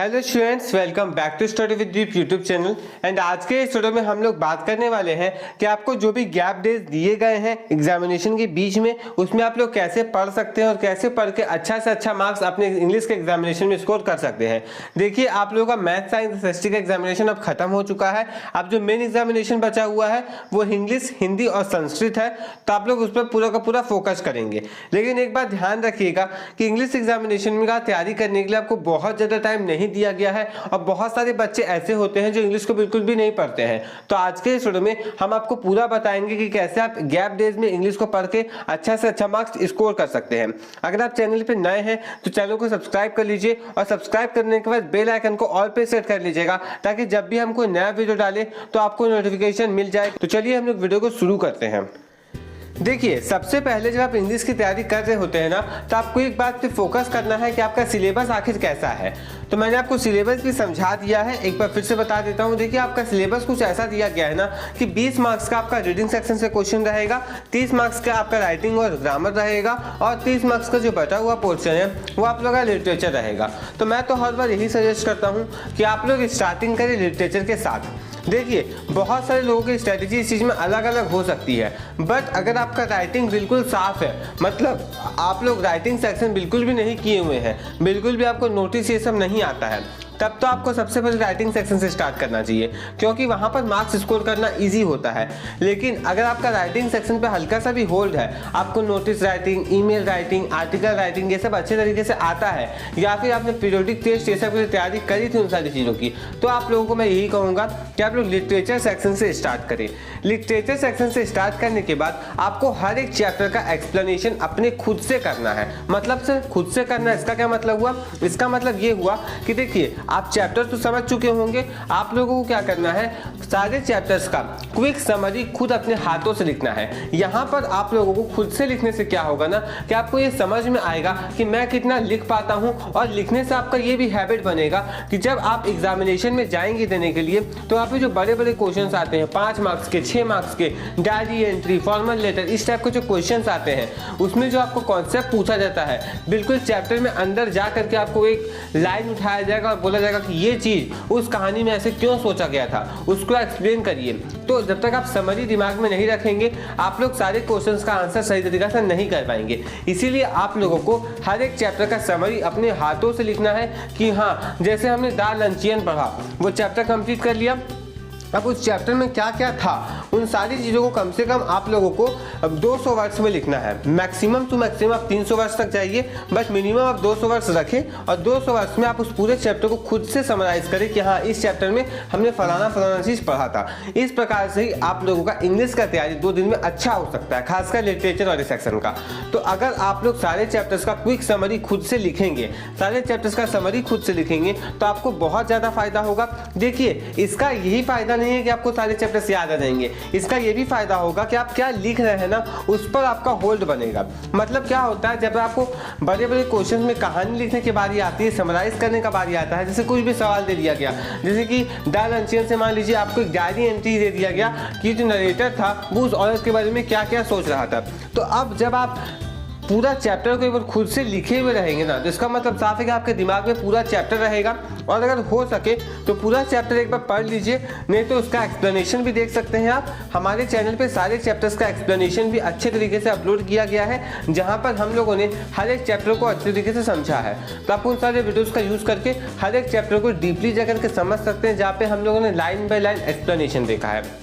Hello students, welcome back to study with Deep YouTube channel. And आज के इस video में हम लोग बात करने वाले हैं कि आपको जो भी गैप डेज दिए गए हैं एग्जामिनेशन के बीच में, उसमें आप लोग कैसे पढ़ सकते हैं और कैसे पढ़ के अच्छा से अच्छा मार्क्स अपने इंग्लिश के एग्जामिनेशन में स्कोर कर सकते हैं। देखिए, आप लोगों का मैथ साइंस एसटी का एग्जामिनेशन अब खत्म हो चुका है। अब जो मेन एग्जामिनेशन बचा हुआ है वो इंग्लिश, हिंदी और संस्कृत है, तो आप लोग उस पर पूरा का पूरा फोकस करेंगे। लेकिन एक बात ध्यान रखिएगा कि इंग्लिश एग्जामिनेशन का तैयारी करने के लिए आपको बहुत ज़्यादा टाइम नहीं दिया गया है और बहुत सारे बच्चे ऐसे होते हैं जो इंग्लिश को बिल्कुल भी नहीं पढ़ते हैं। तो आज के इस वीडियो में हम आपको पूरा बताएंगे कि कैसे आप गैप डेज में इंग्लिश को पढ़ के अच्छा से अच्छा मार्क्स स्कोर कर सकते हैं। अगर आप चैनल पे नए हैं तो चैनल को सब्सक्राइब कर लीजिए और सब्सक्राइब करने के बाद बेल आइकन को ऑल पे सेट कर लीजिएगा, ताकि जब भी हम कोई नया वीडियो डालें तो आपको नोटिफिकेशन मिल जाए। तो चलिए हम लोग वीडियो को शुरू करते हैं। देखिए, सबसे पहले जब आप इंग्लिश की तैयारी कर रहे होते हैं ना, तो आपको एक बात पे फोकस करना है कि आपका सिलेबस आखिर कैसा है। तो मैंने आपको सिलेबस भी समझा दिया है, एक बार फिर से बता देता हूँ। देखिए, आपका सिलेबस कुछ ऐसा दिया गया है ना कि 20 मार्क्स का आपका रीडिंग सेक्शन से क्वेश्चन रहेगा, 30 मार्क्स का आपका राइटिंग और ग्रामर रहेगा और 30 मार्क्स का जो बचा हुआ पोर्शन है वो आप लोगों का लिटरेचर रहेगा। तो मैं तो हर बार यही सजेस्ट करता हूँ कि आप लोग स्टार्टिंग करें लिटरेचर के साथ। देखिए, बहुत सारे लोगों की स्ट्रेटेजी इस चीज़ में अलग अलग हो सकती है, बट अगर आपका राइटिंग बिल्कुल साफ है, मतलब आप लोग राइटिंग सेक्शन बिल्कुल भी नहीं किए हुए हैं, बिल्कुल भी आपको नोटिस ये सब नहीं आता है, तब तो आपको सबसे पहले राइटिंग सेक्शन से स्टार्ट करना चाहिए, क्योंकि वहाँ पर मार्क्स स्कोर करना इजी होता है। लेकिन अगर आपका राइटिंग सेक्शन पे हल्का सा भी होल्ड है, आपको notice writing, email writing, article writing ये सब अच्छे तरीके से आता है, या फिर आपने पीरियोडिक टेस्ट ये सब की तैयारी करी थी उन सारी चीज़ों की, तो आप लोगों को मैं यही कहूँगा कि आप लोग लिटरेचर सेक्शन से स्टार्ट करें। लिटरेचर सेक्शन से स्टार्ट करने के बाद आपको हर एक चैप्टर का एक्सप्लेनेशन अपने खुद से करना है। मतलब से खुद से करना है, इसका क्या मतलब हुआ? इसका मतलब ये हुआ कि देखिए, आप चैप्टर तो समझ चुके होंगे, आप लोगों को क्या करना है, सारे चैप्टर्स का क्विक समरी खुद अपने हाथों से लिखना है। यहाँ पर आप लोगों को खुद से लिखने से क्या होगा ना कि आपको ये समझ में आएगा कि मैं कितना लिख पाता हूँ, और लिखने से आपका ये भी हैबिट बनेगा कि जब आप एग्जामिनेशन में जाएंगे देने के लिए, तो आप जो बड़े बड़े क्वेश्चन आते हैं 5 मार्क्स के, 6 मार्क्स के, डायरी एंट्री, फॉर्मल लेटर, इस टाइप के जो क्वेश्चन आते हैं, उसमें जो आपको कॉन्सेप्ट पूछा जाता है, बिल्कुल चैप्टर में अंदर जा करके आपको एक लाइन उठाया जाएगा और बोला जाएगा कि ये चीज उस कहानी में ऐसे क्यों सोचा गया था, उसको एक्सप्लेन करिए। तो जब तक आप समरी दिमाग में नहीं रखेंगे, आप लोग सारे क्वेश्चंस का आंसर सही तरीके से नहीं कर पाएंगे। इसीलिए आप लोगों को हर एक चैप्टर का समरी अपने हाथों से लिखना है कि हाँ, जैसे हमने द लंचियन पढ़ा, वो चैप्टर कंप्लीट कर लिया, अब उस चैप्टर में क्या क्या था, उन सारी चीज़ों को कम से कम आप लोगों को 200 वर्ड्स में लिखना है। मैक्सिमम टू मैक्सिमम आप 300 वर्ड्स तक जाइए, बट मिनिमम आप 200 वर्ड्स रखें और 200 वर्ड्स में आप उस पूरे चैप्टर को खुद से समराइज करें कि हाँ, इस चैप्टर में हमने फलाना फलाना चीज़ पढ़ा था। इस प्रकार से ही आप लोगों का इंग्लिश का तैयारी 2 दिन में अच्छा हो सकता है, खासकर लिटरेचर वाले सेक्शन का। तो अगर आप लोग सारे चैप्टर्स का क्विक समरी खुद से लिखेंगे, सारे चैप्टर्स का समरी खुद से लिखेंगे, तो आपको बहुत ज़्यादा फायदा होगा। देखिए, इसका यही फायदा नहीं है कि आपको सारे चैप्टर्स याद आ जाएंगे, इसका ये भी फायदा होगा कि आप क्या लिख रहे हैं ना, उस पर आपका होल्ड बनेगा। मतलब क्या होता है, जब आपको बड़े बड़े क्वेश्चन में कहानी लिखने की बारी आती है, समराइज करने का बारी आता है, जैसे कुछ भी सवाल दे दिया गया, जैसे कि द लंचियन से मान लीजिए आपको एक डायरी एंट्री दे दिया गया कि जो नरेटर था वो उस औरत के बारे में क्या क्या सोच रहा था। तो अब जब आप पूरा चैप्टर को एक बार खुद से लिखे हुए रहेंगे ना, तो इसका मतलब साफ है कि आपके दिमाग में पूरा चैप्टर रहेगा, और अगर हो सके तो पूरा चैप्टर एक बार पढ़ लीजिए, नहीं तो उसका एक्सप्लेनेशन भी देख सकते हैं आप। हमारे चैनल पे सारे चैप्टर्स का एक्सप्लेनेशन भी अच्छे तरीके से अपलोड किया गया है, जहां पर हम लोगों ने हर एक चैप्टर को अच्छे तरीके से समझा है। तो आप उन सारे वीडियोज़ का यूज़ करके हर एक चैप्टर को डीपली जा करके समझ सकते हैं, जहाँ पे हम लोगों ने लाइन बाय लाइन एक्सप्लेनेशन देखा है,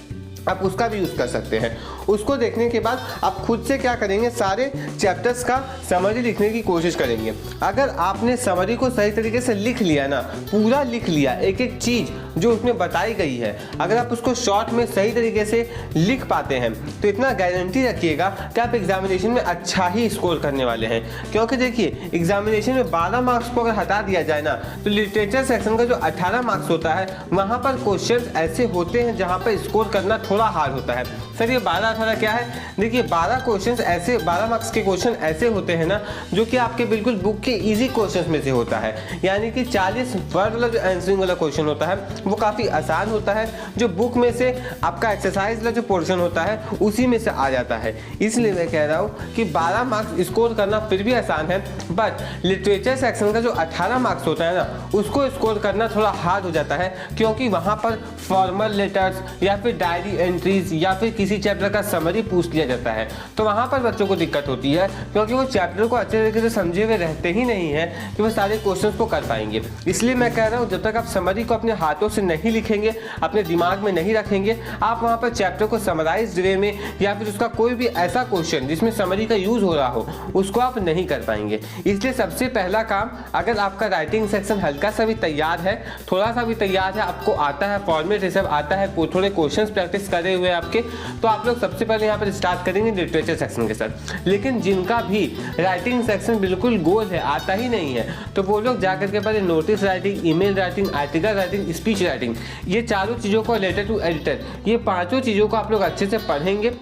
आप उसका भी यूज़ कर सकते हैं। उसको देखने के बाद आप खुद से क्या करेंगे, सारे चैप्टर्स का समरी लिखने की कोशिश करेंगे। अगर आपने समरी को सही तरीके से लिख लिया ना, पूरा लिख लिया, एक एक चीज़ जो उसमें बताई गई है, अगर आप उसको शॉर्ट में सही तरीके से लिख पाते हैं, तो इतना गारंटी रखिएगा कि आप एग्जामिनेशन में अच्छा ही स्कोर करने वाले हैं। क्योंकि देखिए, एग्जामिनेशन में 12 मार्क्स को अगर हटा दिया जाए ना, तो लिटरेचर सेक्शन का जो 18 मार्क्स होता है, वहाँ पर क्वेश्चन ऐसे होते हैं जहाँ पर स्कोर करना थोड़ा हार्ड होता है। सर ये 12-18 क्या है? देखिए 12 क्वेश्चन ऐसे, 12 मार्क्स के क्वेश्चन ऐसे होते हैं ना जो कि आपके बिल्कुल बुक के इजी क्वेश्चन में से होता है। यानी कि 40 वर्ड वाला जो आंसरिंग वाला क्वेश्चन होता है वो काफ़ी आसान होता है, जो बुक में से आपका एक्सरसाइज वाला जो पोर्शन होता है उसी में से आ जाता है। इसलिए मैं कह रहा हूँ कि 12 मार्क्स स्कोर करना फिर भी आसान है, बट लिटरेचर सेक्शन का जो 18 मार्क्स होता है ना उसको स्कोर करना थोड़ा हार्ड हो जाता है, क्योंकि वहाँ पर फॉर्मल लेटर्स या फिर डायरी एंट्रीज या फिर किसी चैप्टर का समरी पूछ लिया जाता है। तो वहाँ पर बच्चों को दिक्कत होती है, क्योंकि वो चैप्टर को अच्छे तरीके से समझे हुए रहते ही नहीं है कि वो सारे क्वेश्चंस को कर पाएंगे। इसलिए मैं कह रहा हूँ जब तक आप समरी को अपने हाथों से नहीं लिखेंगे, अपने दिमाग में नहीं रखेंगे, आप वहाँ पर चैप्टर को समराइज वे में या फिर उसका कोई भी ऐसा क्वेश्चन जिसमें समरी का यूज हो रहा हो उसको आप नहीं कर पाएंगे। इसलिए सबसे पहला काम, अगर आपका राइटिंग सेक्शन हल्का सा भी तैयार है, थोड़ा सा भी तैयार है, आपको आता है फॉर्मेट ये सब आता है, थोड़े क्वेश्चंस प्रैक्टिस करे हुए आपके, तो आप लोग सबसे पहले यहाँ पर स्टार्ट करेंगे लिटरेचर सेक्शन के साथ। लेकिन जिनका भी राइटिंग सेक्शन बिल्कुल गोल है, आता ही नहीं है, तो वो लोग जाकर के पहले notice writing, email writing, article writing, speech writing, ये चारों चीज़ों को, लेटर टू एडिटर, ये पांचों चीज़ों को आप लोग अच्छे से पढ़ेंगे।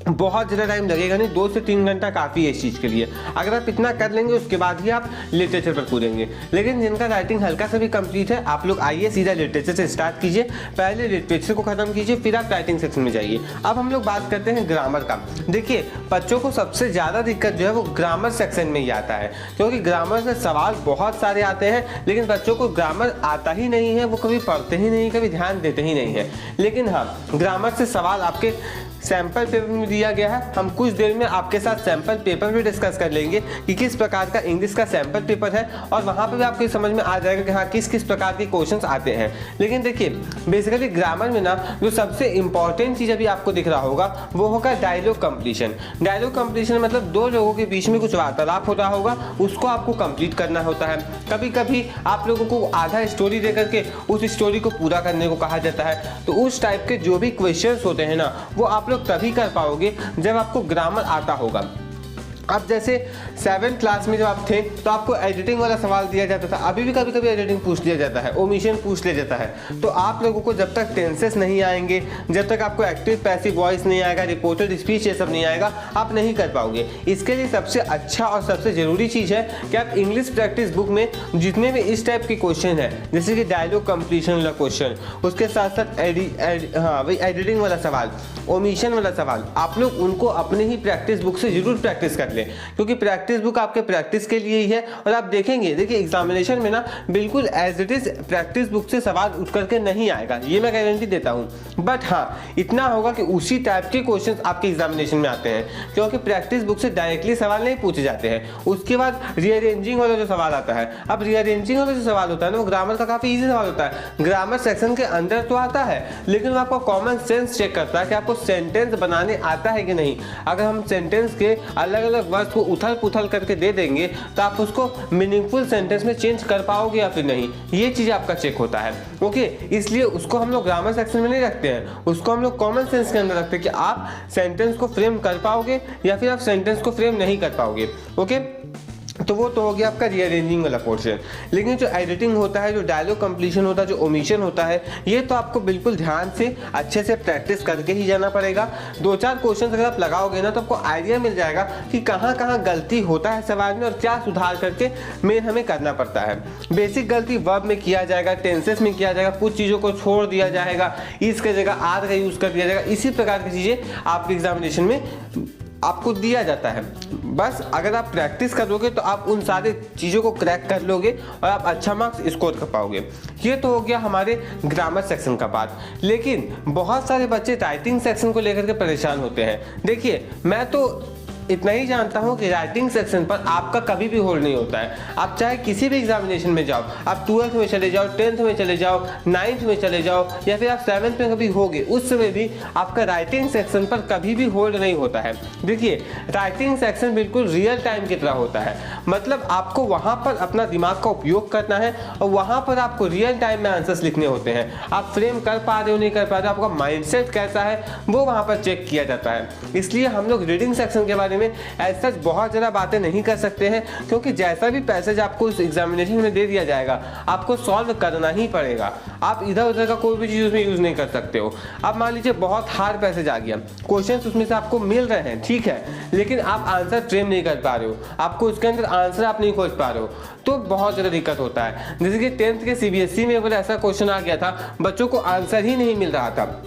बहुत ज़्यादा टाइम लगेगा नहीं, 2 से 3 घंटा काफ़ी है इस चीज़ के लिए। अगर आप इतना कर लेंगे उसके बाद ही आप लिटरेचर पर कूदेंगे। लेकिन जिनका राइटिंग हल्का सा भी कंप्लीट है, आप लोग आइए सीधा लिटरेचर से स्टार्ट कीजिए, पहले लिटरेचर को खत्म कीजिए, फिर आप राइटिंग सेक्शन में जाइए। अब हम लोग बात करते हैं ग्रामर का। देखिए बच्चों को सबसे ज़्यादा दिक्कत जो है वो ग्रामर सेक्शन में ही आता है, क्योंकि ग्रामर से सवाल बहुत सारे आते हैं, लेकिन बच्चों को ग्रामर आता ही नहीं है, वो कभी पढ़ते ही नहीं, कभी ध्यान देते ही नहीं है। लेकिन हाँ, ग्रामर से सवाल आपके सैंपल पेपर में दिया गया है। हम कुछ देर में आपके साथ सैंपल पेपर भी डिस्कस कर लेंगे कि किस प्रकार का इंग्लिश का सैंपल पेपर है, और वहाँ पे भी आपको समझ में आ जाएगा कि हाँ किस किस प्रकार के क्वेश्चंस आते हैं। लेकिन देखिए बेसिकली ग्रामर में ना जो सबसे इंपॉर्टेंट चीज़ अभी आपको दिख रहा होगा वो होगा डायलॉग कंप्लीशन। डायलॉग कंप्लीशन मतलब 2 लोगों के बीच में कुछ वार्तालाप होता होगा, उसको आपको कंप्लीट करना होता है। कभी कभी आप लोगों को आधा स्टोरी दे करके उस स्टोरी को पूरा करने को कहा जाता है। तो उस टाइप के जो भी क्वेश्चंस होते हैं ना वो आप लोग तभी कर पाओगे जब आपको ग्रामर आता होगा। अब जैसे 7th क्लास में जब आप थे तो आपको एडिटिंग वाला सवाल दिया जाता था, अभी भी कभी कभी एडिटिंग पूछ लिया जाता है, ओमिशन पूछ लिया जाता है। तो आप लोगों को जब तक टेंसेस नहीं आएंगे, जब तक आपको एक्टिव पैसिव वॉइस नहीं आएगा, रिपोर्टेड स्पीच ये सब नहीं आएगा, आप नहीं कर पाओगे। इसके लिए सबसे अच्छा और सबसे ज़रूरी चीज़ है कि आप इंग्लिश प्रैक्टिस बुक में जितने भी इस टाइप के क्वेश्चन है, जैसे कि डायलॉग कंप्लीशन वाला क्वेश्चन, उसके साथ साथ वही एडिटिंग वाला सवाल, ओमिशन वाला सवाल, आप लोग उनको अपने ही प्रैक्टिस बुक से जरूर प्रैक्टिस कर लें, क्योंकि प्रैक्टिस बुक आपके प्रैक्टिस के लिए ही है। और आप देखेंगे, देखिए एग्जामिनेशन में ना बिल्कुल as it is practice book से सवाल उठ करके नहीं आएगा, ये मैं गारंटी देता हूँ। बट हाँ इतना होगा कि उसी टाइप के क्वेश्चन आपके एग्जामिनेशन में आते हैं, क्योंकि प्रैक्टिस बुक से डायरेक्टली सवाल नहीं पूछे जाते हैं। उसके बाद रीअरेंजिंग वाला जो सवाल आता है, अब रीअरेंजिंग वाला जो सवाल होता है ना वो ग्रामर का काफ़ी ईजी सवाल होता है। ग्रामर सेक्शन के अंदर तो आता है, लेकिन वो आपका कॉमन सेंस चेक करता है कि आपको सेंटेंस बनाने आता है कि नहीं। अगर हम सेंटेंस के अलग अलग वर्ड्स को उथल पुथल करके दे देंगे तो आप उसको मीनिंगफुल सेंटेंस में चेंज कर पाओगे या फिर नहीं, ये चीज़ आपका चेक होता है। ओके, इसलिए उसको हम लोग ग्रामर सेक्शन में नहीं रखते हैं, उसको हम लोग कॉमन सेंस के अंदर रखते हैं कि आप सेंटेंस को फ्रेम कर पाओगे या फिर आप सेंटेंस को फ्रेम नहीं कर पाओगे। ओके, तो वो तो हो गया आपका रीअरेंजिंग वाला पोर्शन। लेकिन जो एडिटिंग होता है, जो डायलॉग कंप्लीशन होता है, जो ओमिशन होता है, ये तो आपको बिल्कुल ध्यान से अच्छे से प्रैक्टिस करके ही जाना पड़ेगा। 2-4 क्वेश्चन अगर आप लगाओगे ना तो आपको आइडिया मिल जाएगा कि कहाँ कहाँ गलती होता है सवाल में और क्या सुधार करके मेन हमें करना पड़ता है। बेसिक गलती वर्ब में किया जाएगा, टेंसेस में किया जाएगा, कुछ चीज़ों को छोड़ दिया जाएगा, इसके जगह आर का यूज़ कर दिया जाएगा। इसी प्रकार की चीज़ें आपके एग्जामिनेशन में आपको दिया जाता है। बस अगर आप प्रैक्टिस करोगे तो आप उन सारे चीज़ों को क्रैक कर लोगे और आप अच्छा मार्क्स स्कोर कर पाओगे। ये तो हो गया हमारे ग्रामर सेक्शन का बात। लेकिन बहुत सारे बच्चे राइटिंग सेक्शन को लेकर के परेशान होते हैं। देखिए मैं तो इतना ही जानता हूँ कि राइटिंग सेक्शन पर आपका कभी भी होल्ड नहीं होता है। आप चाहे किसी भी एग्जामिनेशन में जाओ, आप 12th में चले जाओ, 10th में चले जाओ, 9th में चले जाओ, या फिर आप 7th में कभी होगे, उस समय भी आपका राइटिंग सेक्शन पर कभी भी होल्ड नहीं होता है। देखिए राइटिंग सेक्शन बिल्कुल रियल टाइम की तरह होता है, मतलब आपको वहाँ पर अपना दिमाग का उपयोग करना है और वहाँ पर आपको रियल टाइम में आंसर्स लिखने होते हैं। आप फ्रेम कर पा रहे हो नहीं कर पा रहे हो, आपका माइंडसेट कैसा है वो वहाँ पर चेक किया जाता है। इसलिए हम लोग रीडिंग सेक्शन के बारे में में ऐसा बहुत ज़्यादा बातें नहीं कर सकते हैं, क्योंकि जैसा भी पैसेज आपको उस एग्जामिनेशन में दे दिया जाएगा आपको सॉल्व करना ही पड़ेगा। आप इधर उधर का कोई भी चीज़ उसमें यूज़ नहीं कर सकते हो। अब मान लीजिए बहुत हार्ड पैसेज आ गया, क्वेश्चंस उसमें से आपको मिल रहे हैं, ठीक है, लेकिन आप आंसर फ्रेम नहीं कर पा रहे हो, आपको उसके अंदर आंसर आप नहीं खोज पा रहे हो, तो बहुत ज़्यादा दिक्कत होता है। जैसे कि 10th के CBSE में एक बार ऐसा क्वेश्चन आ गया था, बच्चों को आंसर ही नहीं मिल रहा था।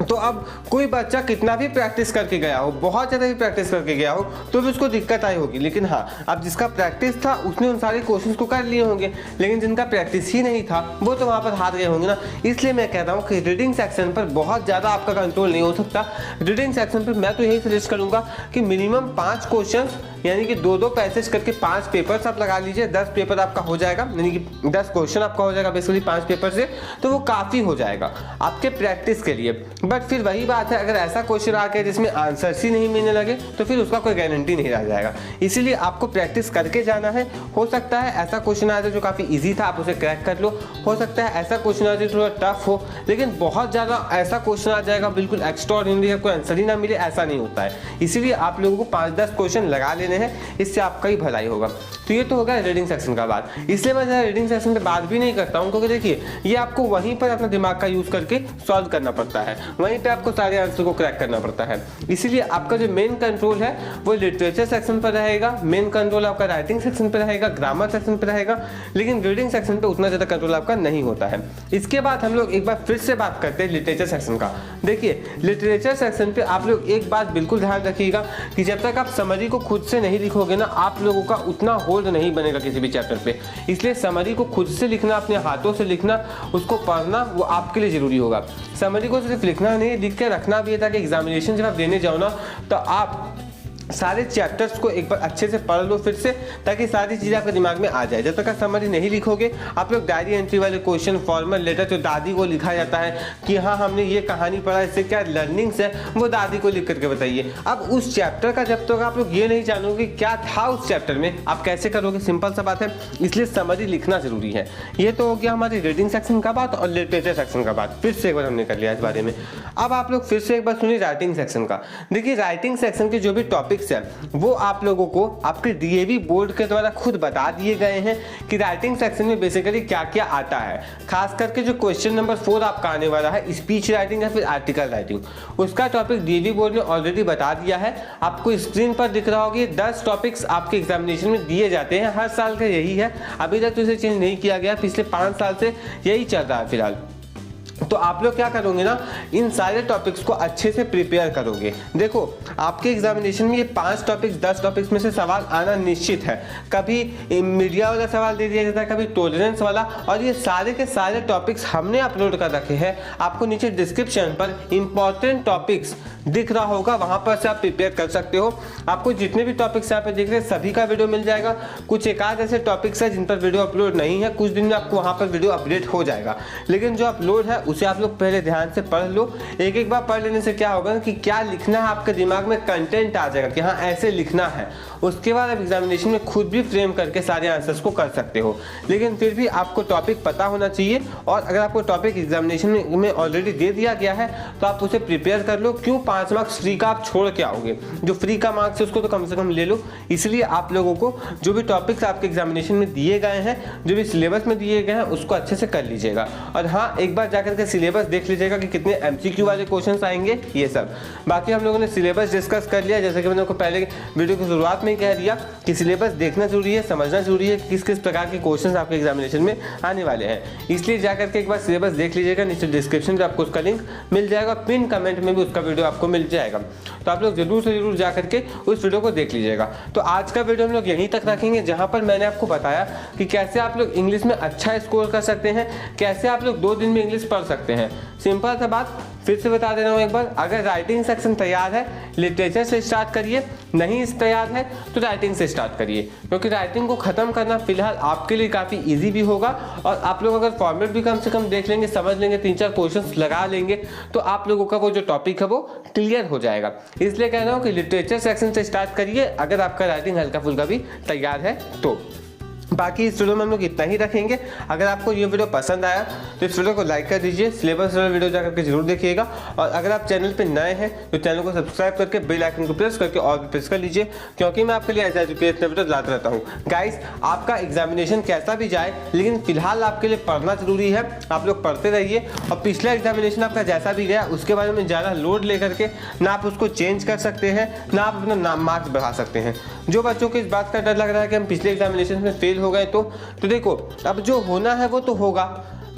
तो अब कोई बच्चा कितना भी प्रैक्टिस करके गया हो, बहुत ज़्यादा भी प्रैक्टिस करके गया हो, तो भी उसको दिक्कत आई होगी। लेकिन हाँ, अब जिसका प्रैक्टिस था उसने उन सारे क्वेश्चंस को कर लिए होंगे, लेकिन जिनका प्रैक्टिस ही नहीं था वो तो वहाँ पर हार गए होंगे ना। इसलिए मैं कहता हूँ कि रीडिंग सेक्शन पर बहुत ज़्यादा आपका कंट्रोल नहीं हो सकता। रीडिंग सेक्शन पर मैं तो यही सजेस्ट करूँगा कि मिनिमम 5 क्वेश्चन, यानी कि 2-2 पैसेज करके 5 पेपर्स आप लगा लीजिए। 10 पेपर आपका हो जाएगा, यानी कि 10 क्वेश्चन आपका हो जाएगा बेसिकली 5 पेपर से, तो वो काफ़ी हो जाएगा आपके प्रैक्टिस के लिए। बट फिर वही बात है, अगर ऐसा क्वेश्चन आ गया जिसमें आंसर्स ही नहीं मिलने लगे तो फिर उसका कोई गारंटी नहीं रह जाएगा। इसीलिए आपको प्रैक्टिस करके जाना है। हो सकता है ऐसा क्वेश्चन आ जाए जो काफ़ी ईजी था, आप उसे क्रैक कर लो। हो सकता है ऐसा क्वेश्चन आ जाए थोड़ा टफ हो, लेकिन बहुत ज़्यादा ऐसा क्वेश्चन आ जाएगा बिल्कुल एक्स्ट्राऑर्डिनरी, कोई आंसर ही ना मिले, ऐसा नहीं होता है। इसीलिए आप लोगों को 5-10 क्वेश्चन लगा लेने हैं, इससे आपका ही भलाई होगा। तो ये तो होगा रीडिंग सेक्शन का बात। इसलिए मैं ज़्यादा रीडिंग सेक्शन पे बात भी नहीं करता हूँ, क्योंकि देखिए ये आपको वहीं पर अपना दिमाग का यूज़ करके सॉल्व करना पड़ता है, वहीं पे आपको सारे आंसर को क्रैक करना पड़ता है। इसीलिए आपका जो मेन कंट्रोल है वो लिटरेचर सेक्शन पर रहेगा, मेन कंट्रोल आपका राइटिंग सेक्शन पर रहेगा, ग्रामर सेक्शन पर रहेगा, लेकिन रीडिंग सेक्शन पे उतना ज़्यादा कंट्रोल आपका नहीं होता है। इसके बाद हम लोग एक बार फिर से बात करते हैं लिटरेचर सेक्शन का। देखिए लिटरेचर सेक्शन पे आप लोग एक बात बिल्कुल ध्यान रखिएगा कि जब तक आप समरी को खुद से नहीं लिखोगे ना, आप लोगों का उतना होल्ड नहीं बनेगा किसी भी चैप्टर पे। इसलिए समरी को खुद से लिखना, अपने हाथों से लिखना, उसको पढ़ना, वो आपके लिए जरूरी होगा। समरी को सिर्फ लिखना नहीं, लिख के रखना भी है, ताकि एग्जामिनेशन जब आप देने जाओ ना तो आप सारे चैप्टर्स को एक बार अच्छे से पढ़ लो फिर से, ताकि सारी चीज़ें आपके दिमाग में आ जाए। जब तक आप समरी नहीं लिखोगे, आप लोग डायरी एंट्री वाले क्वेश्चन, फॉर्मल लेटर जो दादी को लिखा जाता है कि हाँ हमने ये कहानी पढ़ा, इससे क्या लर्निंग्स है, वो दादी को लिख करके बताइए। अब उस चैप्टर का जब तक आप लोग ये नहीं जानोगे क्या था उस चैप्टर में, आप कैसे करोगे? सिंपल सा बात है। इसलिए समरी लिखना जरूरी है। ये तो हो गया हमारी रीडिंग सेक्शन का बात और लिटरेचर सेक्शन का बात, फिर से एक बार हमने कर लिया इस बारे में। अब आप लोग फिर से एक बार सुनिए राइटिंग सेक्शन का। देखिए राइटिंग सेक्शन के जो भी टॉपिक्स है वो आप लोगों को आपके डीएवी बोर्ड के द्वारा खुद बता दिए गए हैं कि राइटिंग सेक्शन में बेसिकली क्या क्या आता है। खास करके जो क्वेश्चन नंबर 4 आपका आने वाला है, स्पीच राइटिंग या फिर आर्टिकल राइटिंग, उसका टॉपिक डीएवी बोर्ड ने ऑलरेडी बता दिया है। आपको स्क्रीन पर दिख रहा होगा 10 टॉपिक्स आपके एग्जामिनेशन में दिए जाते हैं, हर साल का यही है, अभी तक तो इसे चेंज नहीं किया गया, पिछले 5 साल से यही चल रहा है फिलहाल। तो आप लोग क्या करोगे ना, इन सारे टॉपिक्स को अच्छे से प्रिपेयर करोगे। देखो आपके एग्जामिनेशन में ये 5 टॉपिक्स 10 टॉपिक्स में से सवाल आना निश्चित है। कभी मीडिया वाला सवाल दे दिया जाता है, कभी टॉलरेंस वाला, और ये सारे के सारे टॉपिक्स हमने अपलोड कर रखे हैं। आपको नीचे डिस्क्रिप्शन पर इंपॉर्टेंट टॉपिक्स दिख रहा होगा, वहां पर से आप प्रिपेयर कर सकते हो। आपको जितने भी टॉपिक्स यहाँ पे दिख रहे हैं सभी का वीडियो मिल जाएगा। कुछ एक आध ऐसे टॉपिक्स है जिन पर वीडियो अपलोड नहीं है, कुछ दिन में आपको वहां पर वीडियो अपडेट हो जाएगा, लेकिन जो अपलोड है उसे आप लोग पहले ध्यान से पढ़ लो। एक बार पढ़ लेने से क्या होगा कि क्या लिखना है आपके दिमाग में कंटेंट आ जाएगा कि हाँ ऐसे लिखना है। उसके बाद आप एग्जामिनेशन में खुद भी फ्रेम करके सारे आंसर्स को कर सकते हो, लेकिन फिर भी आपको टॉपिक पता होना चाहिए। और अगर आपको टॉपिक एग्जामिनेशन में ऑलरेडी दे दिया गया है तो आप उसे प्रिपेयर कर लो। क्यों 5 मार्क्स फ्री का आप छोड़ के आओगे, जो फ्री का मार्क्स है उसको तो कम से कम ले लो। इसलिए आप लोगों को जो भी टॉपिक्स आपके एग्जामिनेशन में दिए गए हैं, जो भी सिलेबस में दिए गए हैं, उसको अच्छे से कर लीजिएगा। और हाँ, एक बार जाकर के सिलेबस देख लीजिएगा कि कितने एमसीक्यू वाले क्वेश्चंस आएंगे, ये सब। बाकी हम लोगों ने सिलेबस डिस्कस कर लिया, जैसे कि मैंने आपको पहले वीडियो की शुरुआत में कह दिया कि सिलेबस देखना जरूरी है, समझना जरूरी है किस किस प्रकार के क्वेश्चंस आपके एग्जामिनेशन में आने वाले हैं। इसलिए जाकर के एक बार सिलेबस देख लीजिएगा। नीचे डिस्क्रिप्शन में आपको उसका लिंक मिल जाएगा, पिन कमेंट में भी उसका वीडियो आपको मिल जाएगा। तो आप लोग जरूर से जरूर जाकर के उस वीडियो को देख लीजिएगा। तो आज का वीडियो हम लोग यहीं तक रखेंगे, जहां पर मैंने आपको बताया कि कैसे आप लोग इंग्लिश में अच्छा स्कोर कर सकते हैं, कैसे आप लोग 2 दिन में इंग्लिश पढ़ सकते हैं। सिंपल सा बात फिर से बता दे रहा हूँ एक बार, अगर राइटिंग सेक्शन तैयार है लिटरेचर से स्टार्ट करिए, नहीं तैयार है तो राइटिंग से स्टार्ट करिए, क्योंकि राइटिंग को खत्म करना फिलहाल आपके लिए काफ़ी इजी भी होगा। और आप लोग अगर फॉर्मेट भी कम से कम देख लेंगे, समझ लेंगे, 3-4 क्वेश्चंस लगा लेंगे, तो आप लोगों का वो जो टॉपिक है वो क्लियर हो जाएगा। इसलिए कह रहा हूँ कि लिटरेचर सेक्शन से स्टार्ट करिए, अगर आपका राइटिंग हल्का फुल्का भी तैयार है तो। बाकी इस वीडियो में हम लोग इतना ही रखेंगे। अगर आपको ये वीडियो पसंद आया तो इस वीडियो को लाइक कर दीजिए, सिलेबस वाला वीडियो जाकर के जरूर देखिएगा, और अगर आप चैनल पे नए हैं तो चैनल को सब्सक्राइब करके बेल आइकन को प्रेस करके और भी प्रेस कर लीजिए, क्योंकि मैं आपके लिए ऐसा वीडियो लाता रहता हूँ। गाइस, आपका एग्जामिनेशन कैसा भी जाए, लेकिन फिलहाल आपके लिए पढ़ना जरूरी है। आप लोग पढ़ते रहिए, और पिछला एग्जामिनेशन आपका जैसा भी गया उसके बारे में ज़्यादा लोड लेकर के ना आप उसको चेंज कर सकते हैं, ना आप अपना मार्क्स बढ़ा सकते हैं। जो बच्चों को इस बात का डर लग रहा है कि हम पिछले एग्जामिनेशन में फेल हो गए तो देखो, अब जो होना है वो तो होगा।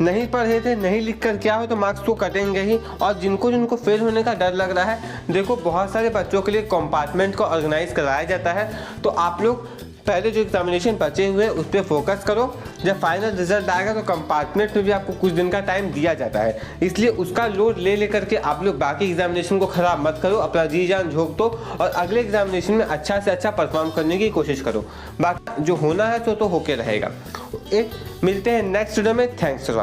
नहीं पढ़े थे, नहीं लिख कर क्या हो तो मार्क्स तो कटेंगे ही। और जिनको फेल होने का डर लग रहा है, देखो बहुत सारे बच्चों के लिए कंपार्टमेंट को ऑर्गेनाइज कराया जाता है, तो आप लोग पहले जो एग्जामिनेशन बचे हुए उस पर फोकस करो। जब फाइनल रिजल्ट आएगा तो कंपार्टमेंट में भी आपको कुछ दिन का टाइम दिया जाता है, इसलिए उसका लोड ले लेकर के आप लोग बाकी एग्जामिनेशन को खराब मत करो, अपना जी जान झोंक दो और अगले एग्जामिनेशन में अच्छा से अच्छा परफॉर्म करने की कोशिश करो। बाकी जो होना है तो होके रहेगा। मिलते हैं नेक्स्ट वीडियो में। Thanks for watching.